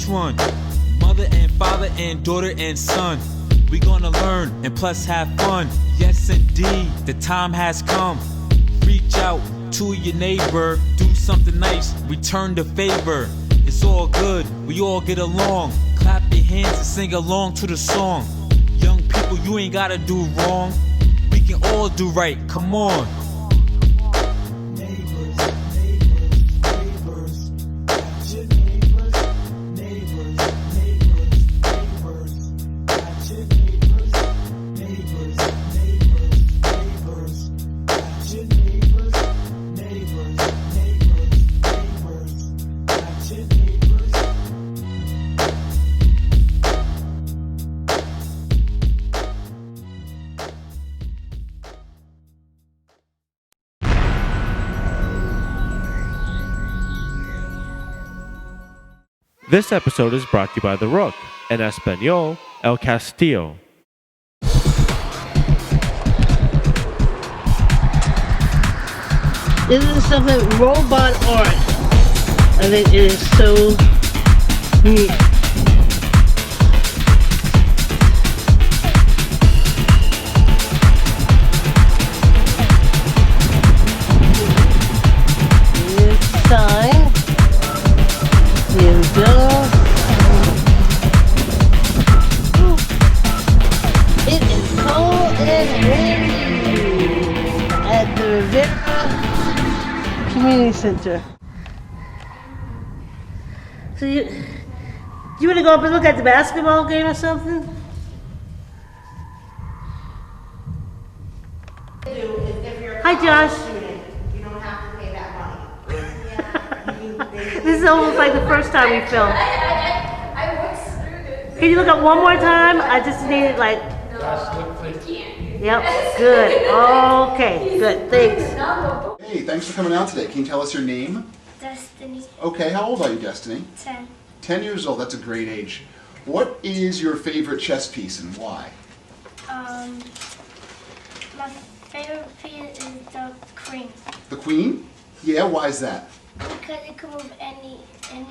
one? Mother and father and daughter and son. We gonna learn and plus have fun. Yes indeed, the time has come. Reach out to your neighbor, do something nice, return the favor. It's all good, we all get along. Clap your hands and sing along to the song. Young people, you ain't gotta do wrong. We can all do right, come on. This episode is brought to you by The Rook, en español, El Castillo. This is something robot art. I think it is so neat. This sign. Here we go. It is cold and windy at the Rivera Community Center. So you want to go up and look at the basketball game or something? Hi, Josh. You don't have to pay that money. This is almost like the first time we filmed. I worked through this. Can you look up one more time? I just needed like. Yep. Good. Okay. Good. Thanks. Hey, thanks for coming out today. Can you tell us your name? Destiny. Okay, how old are you, Destiny? 10. 10 years old, that's a great age. What is your favorite chess piece and why? My favorite piece is the queen The queen? Yeah, why is that? because it can move any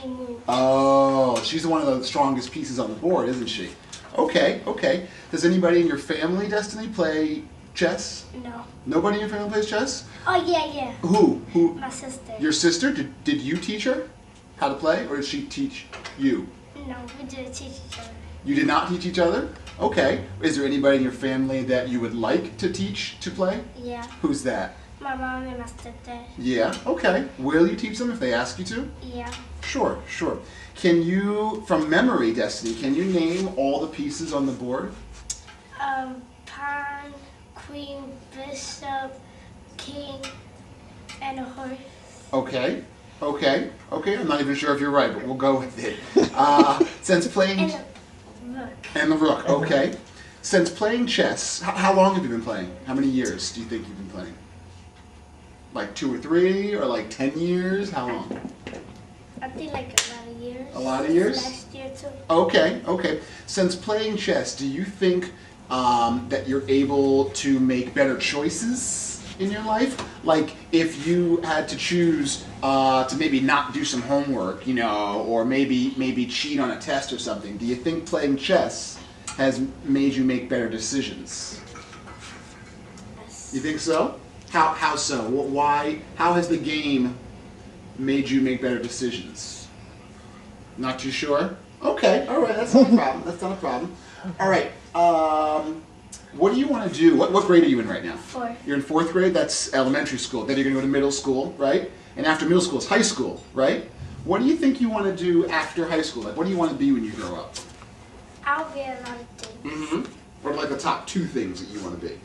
move. Oh, she's one of the strongest pieces on the board, isn't she? Okay, okay. Does anybody in your family, Destiny, play chess? No. Nobody in your family plays chess? Oh yeah. Who? Who? My sister. Your sister? Did you teach her how to play, or did she teach you? No, we didn't teach each other. You did not teach each other? Okay. Is there anybody in your family that you would like to teach to play? Yeah. Who's that? My mom and my stepdad. Yeah, okay. Will you teach them if they ask you to? Yeah. Sure, sure. Can you, from memory, Destiny, can you name all the pieces on the board? Pawn, queen, bishop, king, and a horse. Okay, okay, okay. I'm not even sure if you're right, but we'll go with it. Since playing... And a rook. And the rook, okay. Since playing chess, how long have you been playing? How many years do you think you've been playing? Like 2 or 3, or like 10 years? How long? I think like a lot of years. A lot of years? Last year too. Okay, okay. Since playing chess, do you think that you're able to make better choices in your life? Like if you had to choose to maybe not do some homework, you know, or maybe cheat on a test or something, do you think playing chess has made you make better decisions? Yes. You think so? How so? Why? How has the game made you make better decisions? Not too sure? Okay, all right, that's not a problem. That's not a problem. All right, what do you want to do? What grade are you in right now? 4. You're in 4th grade? That's elementary school. Then you're going to go to middle school, right? And after middle school is high school, right? What do you think you want to do after high school? Like, what do you want to be when you grow up? I'll be a lot of things. Mm-hmm. What are like the top 2 things that you want to be?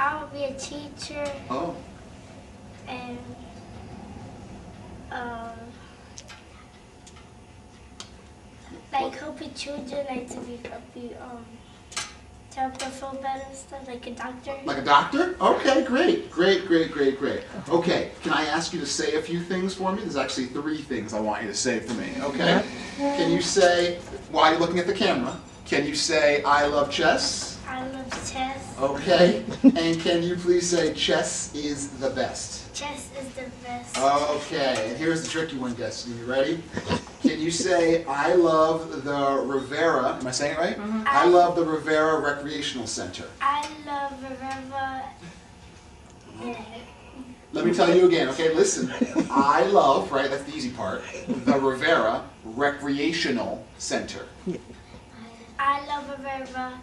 I'll be a teacher Oh. and like helping children, like to help them feel better and stuff, like a doctor. Like a doctor? Okay, great. Great. Okay, can I ask you to say a few things for me? There's actually 3 things I want you to say for me, okay? Can you say, while you're looking at the camera, can you say, I love chess? I love chess. Okay. And can you please say chess is the best? Chess is the best. Okay. And here's the tricky one, Destiny. You ready? Can you say I love the Rivera? Am I saying it right? I love the Rivera Recreational Center. I love Rivera. Let me tell you again, okay? Listen. I love, right? That's the easy part. The Rivera Recreational Center. I love Rivera.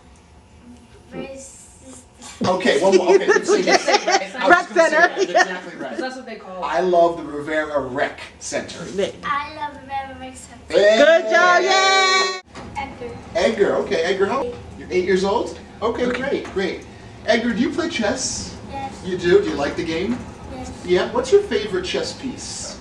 Okay, one more. Okay, let's say this. Rec center. That's exactly right. That's what they call it. I love the Rivera Rec Center. I love Rivera Mix. Good job, yay! Edgar. Edgar, okay. Edgar, how old? You're 8 years old? Okay, great. Edgar, do you play chess? Yes. You do? Do you like the game? Yes. Yeah. What's your favorite chess piece?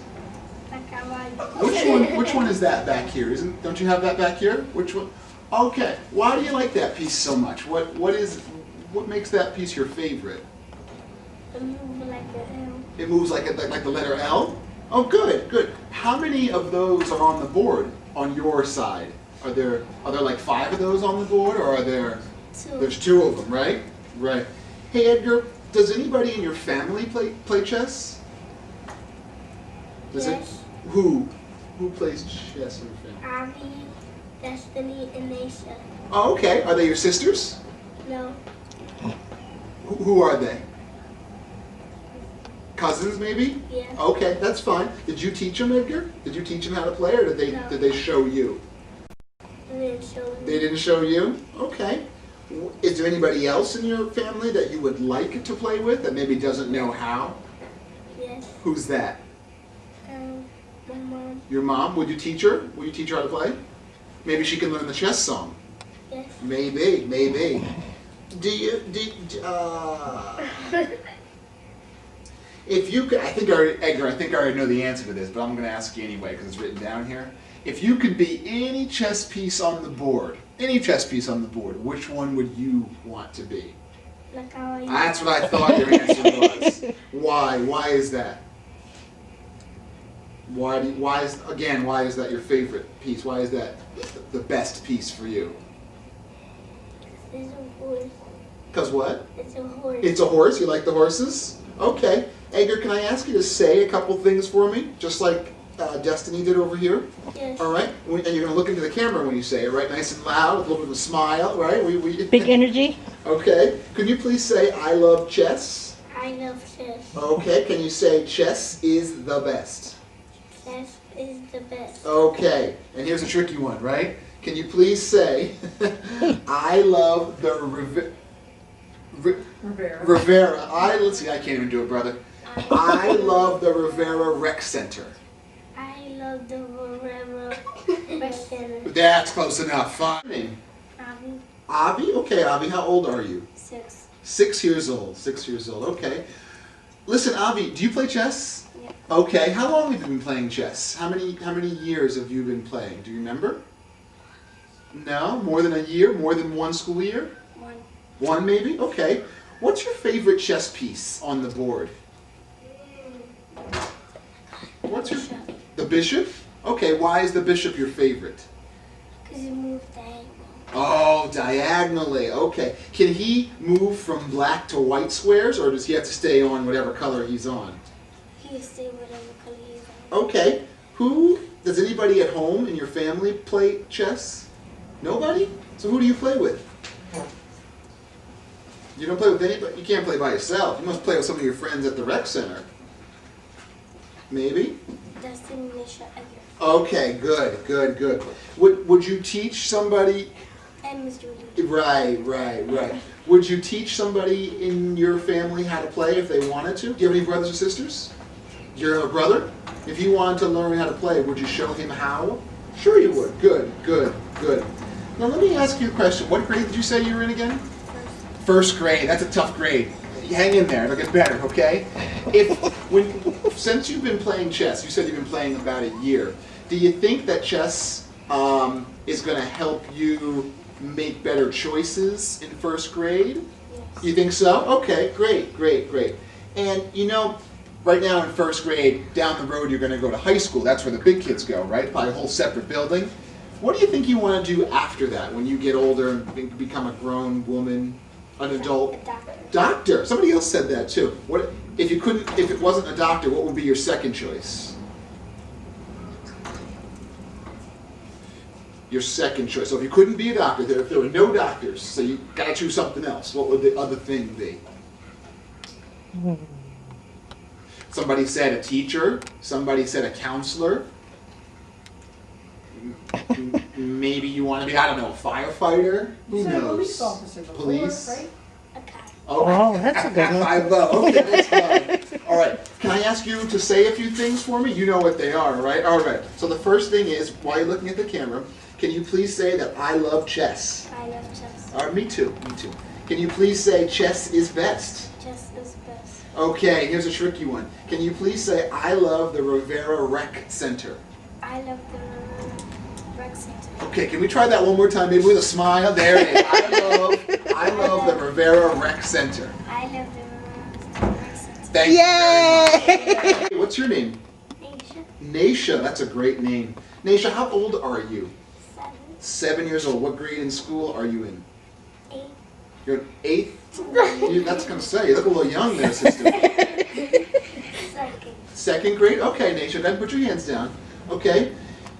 Like I like. Which one is that back here? Don't you have that back here? Which one? Okay. Why do you like that piece so much? What makes that piece your favorite? I move like an L. It moves like the letter L? Oh, good. How many of those are on the board on your side? Are there like 5 of those on the board, or are there? Two. There's 2 of them, right? Right. Hey, Edgar, does anybody in your family play chess? Does Yes. it? Who plays chess in your family? Abby, Destiny, and Nisha. Oh, okay. Are they your sisters? No. Who are they? Cousins, maybe? Yeah. Okay, that's fine. Did you teach them, Edgar? Did you teach them how to play, or did they show you? And then show me. They didn't show you? Okay. Is there anybody else in your family that you would like to play with that maybe doesn't know how? Yes. Who's that? My mom. Your mom? Would you teach her? Will you teach her how to play? Maybe she can learn the chess song. Yes. Maybe. If you could, Edgar, I think I already know the answer to this, but I'm going to ask you anyway because it's written down here. If you could be any chess piece on the board, which one would you want to be? Like how I That's what I thought your answer was. Why? Why is that? Why is that your favorite piece? Why is that the best piece for you? It's a horse. Because what? It's a horse. It's a horse? You like the horses? Okay. Edgar, can I ask you to say a couple things for me? Just like Destiny did over here? Yes. All right? And you're going to look into the camera when you say it, right? Nice and loud, with a little bit of a smile, right? Big energy. Okay. Could you please say, I love chess? I love chess. Okay. Can you say, chess is the best? Chess is the best. Okay. And here's a tricky one, right? Can you please say, I love the Rivera. Let's see, I can't even do it, brother. I love the Rivera Rec Center. I love the Rivera Rec Center. That's close enough. Fine. Abby, Avi? Okay, Avi, how old are you? 6. 6 years old. 6 years old. Okay. Listen, Avi, do you play chess? Yeah. Okay. How long have you been playing chess? How many years have you been playing? Do you remember? No? More than a year? More than one school year? 1. 1 maybe? Okay. What's your favorite chess piece on the board? What's your... The bishop? Okay, why is the bishop your favorite? Because he moved diagonal. Oh, diagonally. Okay. Can he move from black to white squares, or does he have to stay on whatever color he's on? He can stay whatever color he's on. Okay. Does anybody at home in your family play chess? Nobody? So who do you play with? You don't play with anybody? You can't play by yourself. You must play with some of your friends at the rec center. Maybe? Destiny, Nisha, Edgar. Okay, good. Would you teach somebody... And Miss Julie. Right. Would you teach somebody in your family how to play if they wanted to? Do you have any brothers or sisters? Do you have a brother? If you wanted to learn how to play, would you show him how? Sure you would. Good. Now let me ask you a question. What grade did you say you were in again? First grade. That's a tough grade. Hang in there. It'll get better, okay? Since you've been playing chess, you said you've been playing about a year. Do you think that chess is going to help you make better choices in first grade? Yes. You think so? Okay, great. And you know, right now in first grade, down the road you're going to go to high school. That's where the big kids go, right? Probably a whole separate building. What do you think you want to do after that, when you get older and become a grown woman? An adult A doctor. doctor. Somebody else said that too. What if you couldn't? If it wasn't a doctor, what would be your second choice? Your second choice. So if you couldn't be a doctor, if there were no doctors, so you got to choose something else, what would the other thing be? Somebody said a teacher. Somebody said a counselor. Maybe you want to be, I don't know, a firefighter? Who knows? Police officer before, Police? right? A cop. Oh, that's a good one. I love. Okay, that's fine. All right. Can I ask you to say a few things for me? You know what they are, right? All right. So the first thing is, while you're looking at the camera, can you please say that I love chess? I love chess. All right, me too. Me too. Can you please say chess is best? Chess is best. Okay, here's a tricky one. Can you please say I love the Rivera Rec Center? I love the rec center. Okay, can we try that one more time, maybe with a smile? There it is. I love the Rivera Rec Center. I love the rec center. Thank you Yay! very much. What's your name? Asia. Nasha, that's a great name. Nasha, how old are you? 7. 7 years old. What grade in school are you in? 8. You're in 8th? That's going to say, you look a little young there, sister. 2nd. 2nd grade? Okay, Nasha, then put your hands down. Okay.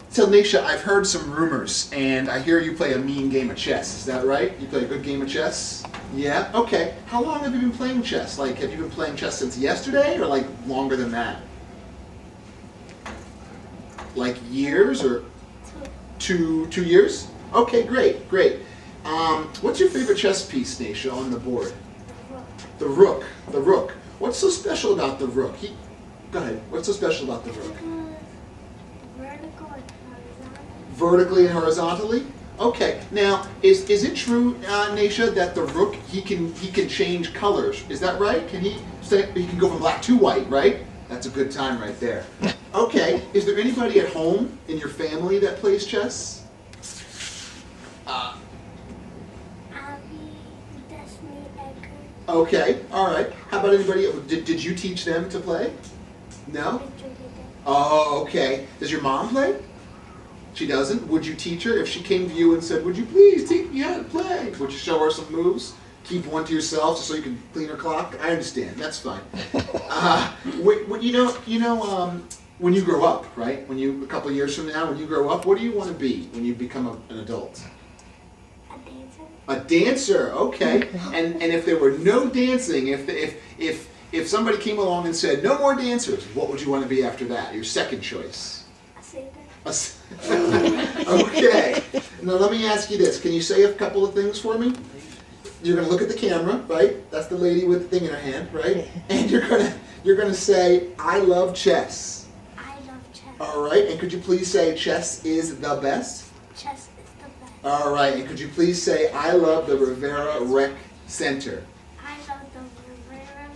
So, Nasha, I've heard some rumors, and I hear you play a mean game of chess. Is that right? You play a good game of chess? Yeah? Okay. How long have you been playing chess? Like, have you been playing chess since yesterday, or like longer than that? Like years, or 2 years? Okay, great, great. What's your favorite chess piece, Nasha, on the board? The rook. The rook. What's so special about the rook? Go ahead. What's so special about the rook? Vertical and horizontal. Vertically and horizontally? Okay. Now, is it true, Nasha, that the rook he can change colors? Is that right? He can go from black to white, right? That's a good time right there. Okay. Is there anybody at home in your family that plays chess? Abby, Destiny, Edgar. Okay. All right. How about anybody? Did you teach them to play? No. Victor Hugo. Oh, okay. Does your mom play? She doesn't? Would you teach her? If she came to you and said, would you please teach me how to play? Would you show her some moves? Keep one to yourself just so you can clean her clock? I understand. That's fine. When you grow up, right? A couple of years from now, when you grow up, what do you want to be when you become an adult? A dancer. A dancer, okay. And if there were no dancing, if somebody came along and said, no more dancers, what would you want to be after that? Your second choice? A singer. Okay. Now let me ask you this. Can you say a couple of things for me? You're going to look at the camera, right? That's the lady with the thing in her hand, right? And you're going to say, I love chess. I love chess. All right. And could you please say chess is the best? Chess is the best. All right. And could you please say, I love the Rivera Rec Center? I love the Rivera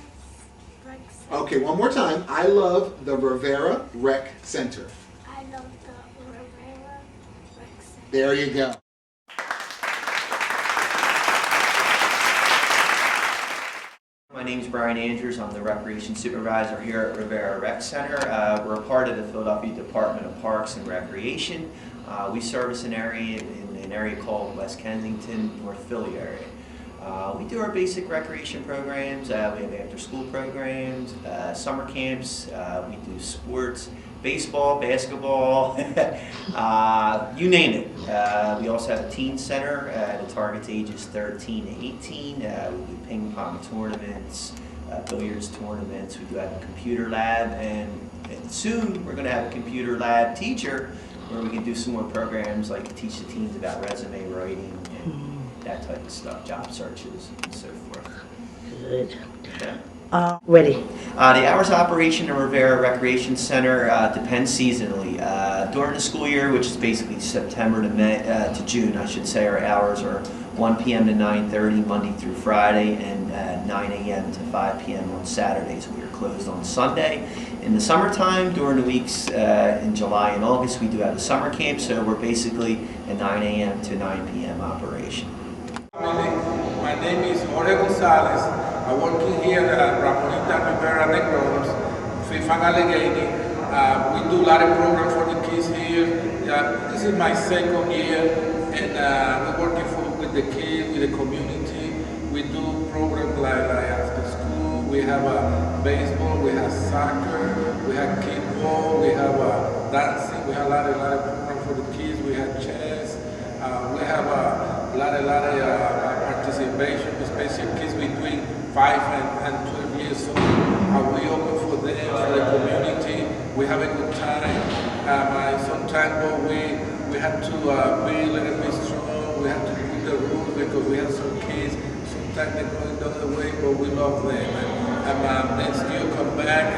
Rec Center. Okay, one more time. I love the Rivera Rec Center. I love the Rivera Rec Center. There you go. My name is Brian Andrews. I'm the Recreation Supervisor here at Rivera Rec Center. We're a part of the Philadelphia Department of Parks and Recreation. We service an area in an area called West Kensington, North Philly area. We do our basic recreation programs. We have after-school programs, summer camps. We do sports, baseball, basketball, you name it. We also have a teen center that targets ages 13 to 18. We do ping pong tournaments, billiards tournaments. We do have a computer lab, and soon we're going to have a computer lab teacher where we can do some more programs like teach the teens about resume writing and that type of stuff, job searches and so forth. Good. Yeah. Ready. The hours of operation of Rivera Recreation Center depends seasonally. During the school year, which is basically September to June, I should say, our hours are 1 p.m. to 9:30 Monday through Friday, and 9 a.m. to 5 p.m. on Saturdays. We are closed on Sunday. In the summertime, during the weeks in July and August, we do have a summer camp, so we're basically a 9 a.m. to 9 p.m. operation. My name is Jorge Gonzalez. I work here at Ramonita Rivera Negroes, Fifth and Allegheny. We do a lot of programs for the kids here. This is my second year, and we're working with the kids, with the community. We do programs like after school. We have baseball, we have soccer, we have kickball, we have dancing. We have a lot of programs for the kids. We have chess. We have a lot of participation, especially kids between 5 and 12 years old. We open for them, for the community. We have a good time. Sometimes we have to be a little bit strong. We have to put the rules because we have some kids. Sometimes they're going the other way, but we love them. And they still come back,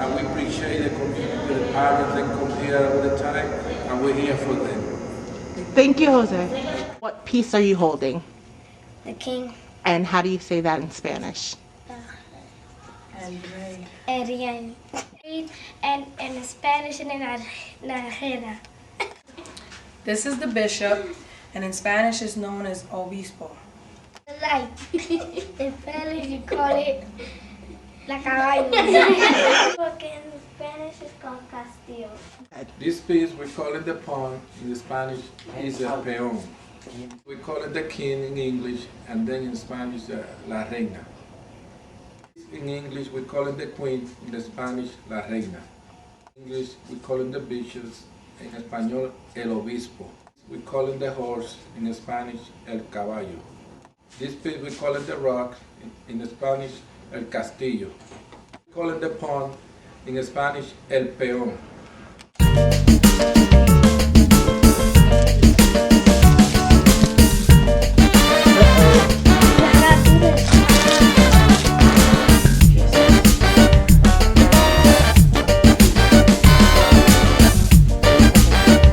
and we appreciate the community, the parents that come here all the time, and we're here for them. Thank you, Jose. What piece are you holding? The king. And how do you say that in Spanish? El rey. And in Spanish, and in la reina. This is the bishop, and in Spanish is known as obispo. Like, in Spanish you call it la caballo. Porque en Spanish is called castillo. This piece, we call it the pawn. In the Spanish, is a peón. We call it the king in English, and then in Spanish, la reina. In English, we call it the queen. In the Spanish, la reina. In English, we call it the bishops. In Español, el obispo. We call it the horse. In Spanish, el caballo. This piece, we call it the rock. In Spanish, el castillo. We call it the pawn. In Spanish, el peón.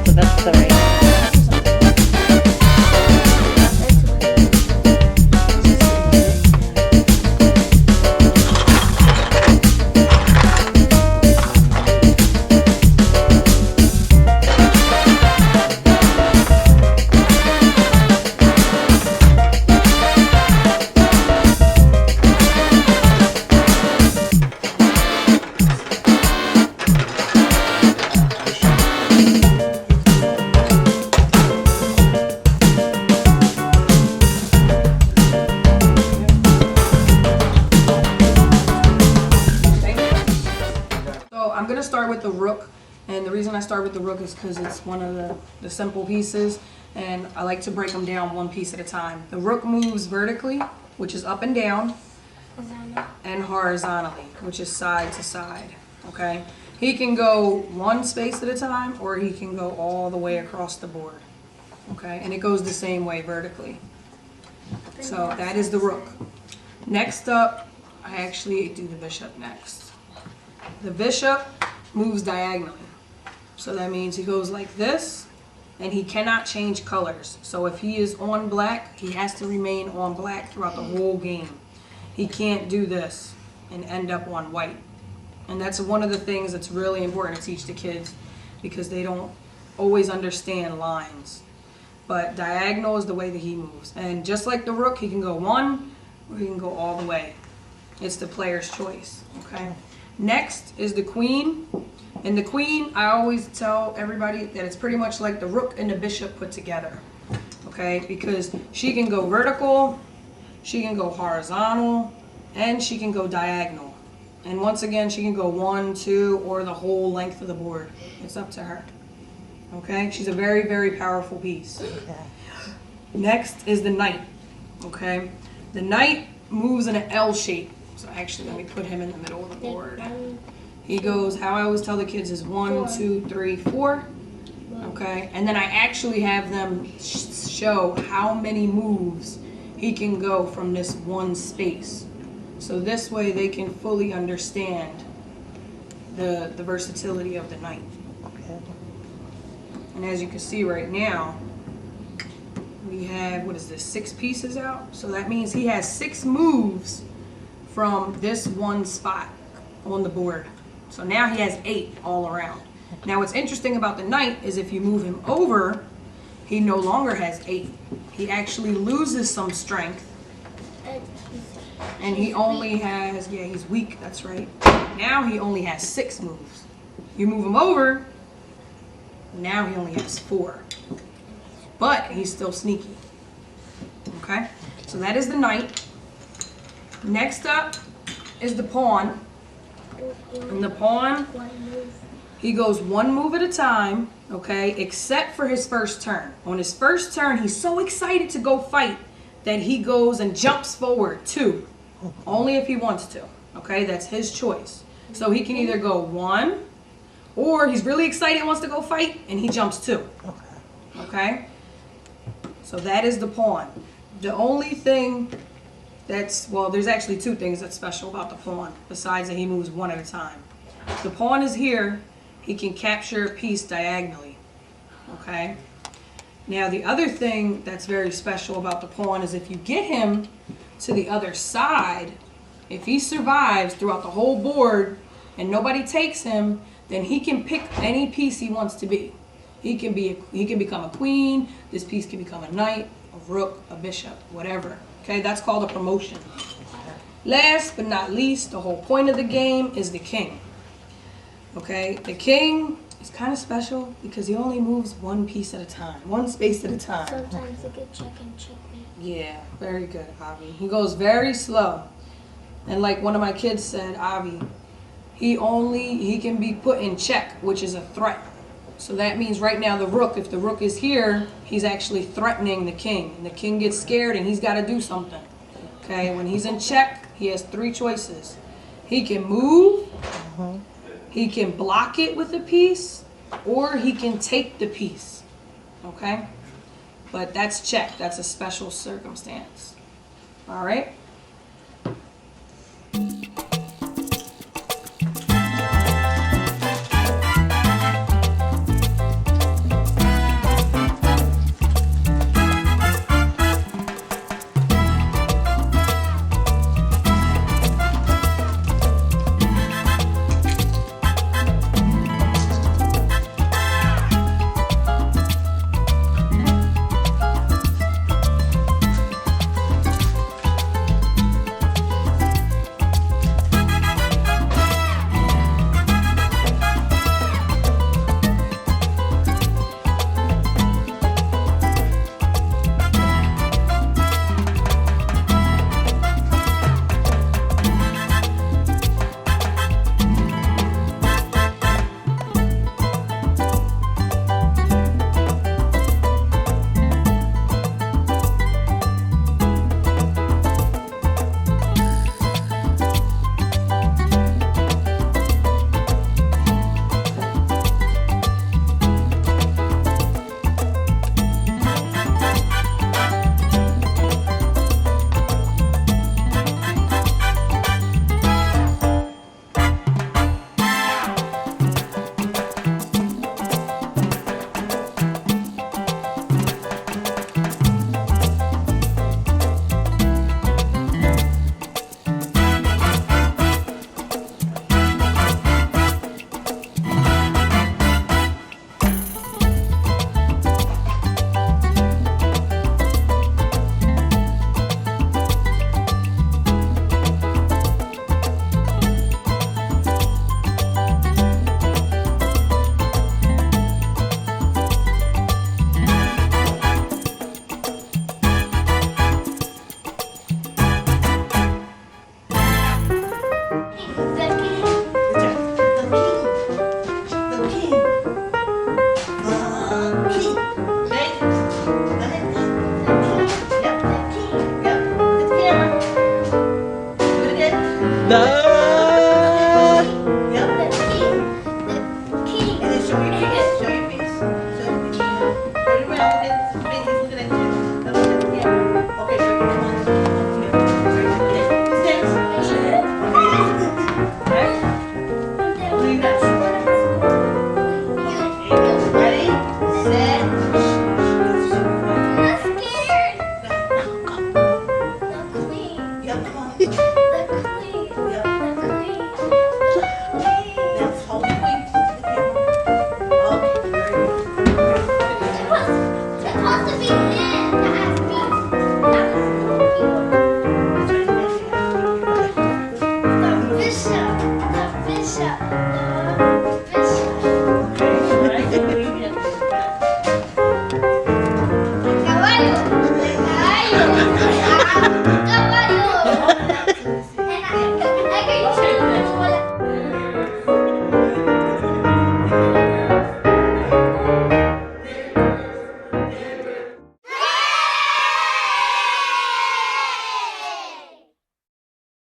So that's the right. I'm gonna start with the rook, and the reason I start with the rook is because it's one of the simple pieces, and I like to break them down one piece at a time. The rook moves vertically, which is up and down, and horizontally, which is side to side, okay? He can go one space at a time, or he can go all the way across the board, okay? And it goes the same way vertically. So that is the rook. Next up, I actually do the bishop next. The bishop moves diagonally. So that means he goes like this, and he cannot change colors. So if he is on black, he has to remain on black throughout the whole game. He can't do this and end up on white. And that's one of the things that's really important to teach the kids, because they don't always understand lines. But diagonal is the way that he moves. And just like the rook, he can go one, or he can go all the way. It's the player's choice, okay? Next is the queen. And the queen, I always tell everybody that it's pretty much like the rook and the bishop put together, okay? Because she can go vertical, she can go horizontal, and she can go diagonal. And once again, she can go 1, 2, or the whole length of the board. It's up to her, okay? She's a very, very powerful piece. Next is the knight, okay? The knight moves in an L shape. So actually, let me put him in the middle of the board. He goes, how I always tell the kids is 1, 2, 3, 4. Okay, and then I actually have them show how many moves he can go from this one space. So this way they can fully understand the versatility of the knight. And as you can see right now, we have, what is this, 6 pieces out? So that means he has 6 moves from this one spot on the board. So now he has 8 all around. Now what's interesting about the knight is if you move him over, he no longer has 8. He actually loses some strength. And he only has, yeah, he's weak, that's right. Now he only has 6 moves. You move him over, now he only has 4. But he's still sneaky. Okay? So that is the knight. Next up is the pawn. And the pawn, he goes one move at a time, okay, except for his first turn. On his first turn, he's so excited to go fight that he goes and jumps forward 2. Only if he wants to, okay? That's his choice. So he can either go 1, or he's really excited and wants to go fight, and he jumps 2. Okay? So that is the pawn. The only thing well, there's actually 2 things that's special about the pawn, besides that he moves 1 at a time. The pawn is here. He can capture a piece diagonally. Okay? Now, the other thing that's very special about the pawn is if you get him to the other side, if he survives throughout the whole board and nobody takes him, then he can pick any piece he wants to be. He can become a queen, this piece can become a knight, a rook, a bishop, whatever. Okay, that's called a promotion. Last but not least, the whole point of the game is the king. Okay, the king is kind of special because he only moves 1 piece at a time, 1 space at a time. Sometimes it could check and checkmate. Yeah, very good, Avi. He goes very slow. And like one of my kids said, Avi, he can be put in check, which is a threat. So that means right now the rook, if the rook is here, he's actually threatening the king. And the king gets scared and he's got to do something. Okay, when he's in check, he has 3 choices. He can move, he can block it with a piece, or he can take the piece. Okay? But that's check. That's a special circumstance. All right?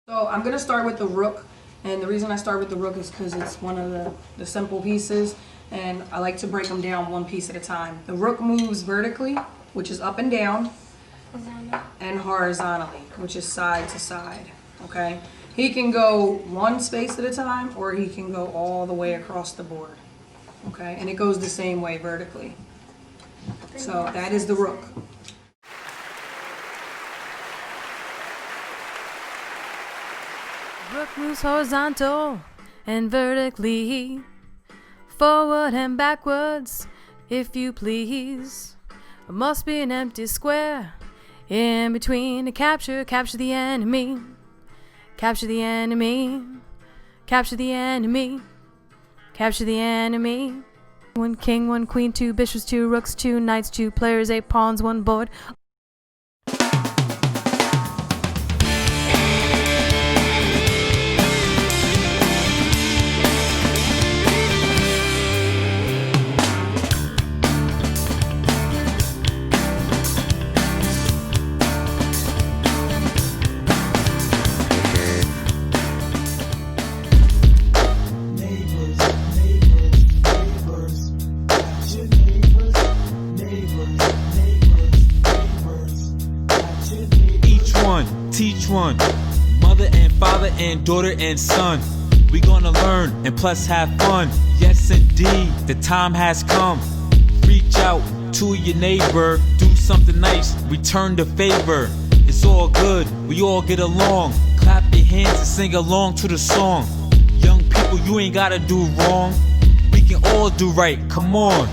So I'm gonna start with the rook, and the reason I start with the rook is because it's one of the simple pieces, and I like to break them down one piece at a time. The rook moves vertically, which is up and down, and horizontally, which is side to side, okay? He can go one space at a time, or he can go all the way across the board, okay? And it goes the same way vertically. So that is the rook. Rook moves horizontal and vertically, forward and backwards, if you please. It must be an empty square in between to capture the enemy. Capture the enemy, capture the enemy, capture the enemy. 1 king, 1 queen, 2 bishops, 2 rooks, 2 knights, 2 players, 8 pawns, 1 board. Teach one, mother and father and daughter and son. We gonna learn and plus have fun. Yes indeed, the time has come. Reach out to your neighbor, do something nice, return the favor. It's all good, we all get along. Clap your hands and sing along to the song. Young people, you ain't gotta do wrong. We can all do right, come on.